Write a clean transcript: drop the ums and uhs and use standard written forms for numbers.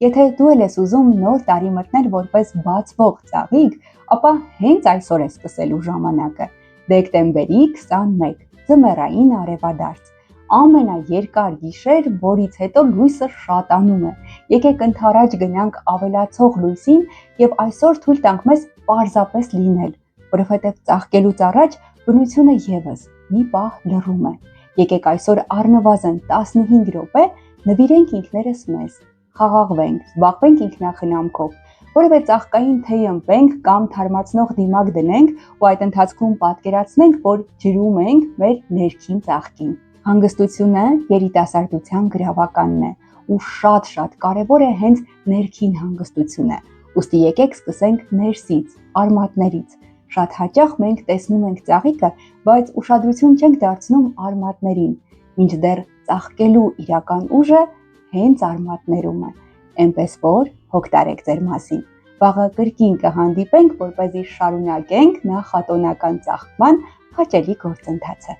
Եթե դու ես ուզում նոր տարի մտնել որպես բացվող ծաղիկ, ապա հենց այսօր է սկսելու ժամանակը։ Դեկտեմբերի 21, ձմեռային արևադարձ։ Ամենաերկար գիշեր, որից հետո լույսը շատանում է։ Եկեք ընդառաջ գնանք ավելացող լույսին եւ այսօր թույլ տանք մեզ պարզապես լինել, որովհետեւ ծաղկելուց առաջ բնությունը եւս մի պահ լռում է։ Եկեք այսօր առնվազն 15 րոպե նվիրենք ինքներս մեզ, խաղաղվենք, զբաղվենք ինքնախնամքով, որևէ ծաղկային թեյ ըմպենք կամ թարմացնող դիմակ դնենք ու այդ ընթացքում պատկերացնենք, որ ջրում ենք մեր ներքին ծաղկին։ Հանգստությունը երիտասարդության գրավականն է ու շատ կարևոր է հենց ներքին հանգստությունը։ Ուստի եկեք սկսենք ներսից, արմատներից։ Շատ հաճախ մենք տեսնում ենք ծաղիկը, բայց ուշադրություն չենք դարձնում արմատներին, մինչդեռ ծաղկելու իրական ուժը հենց արմատներում է, այնպես որ հոգ տարեք ձեր մասին։ Վաղը կրկին կհանդիպենք, որպեսզի շարունակենք նախատոնական ծաղկման հաճելի գործընթացը։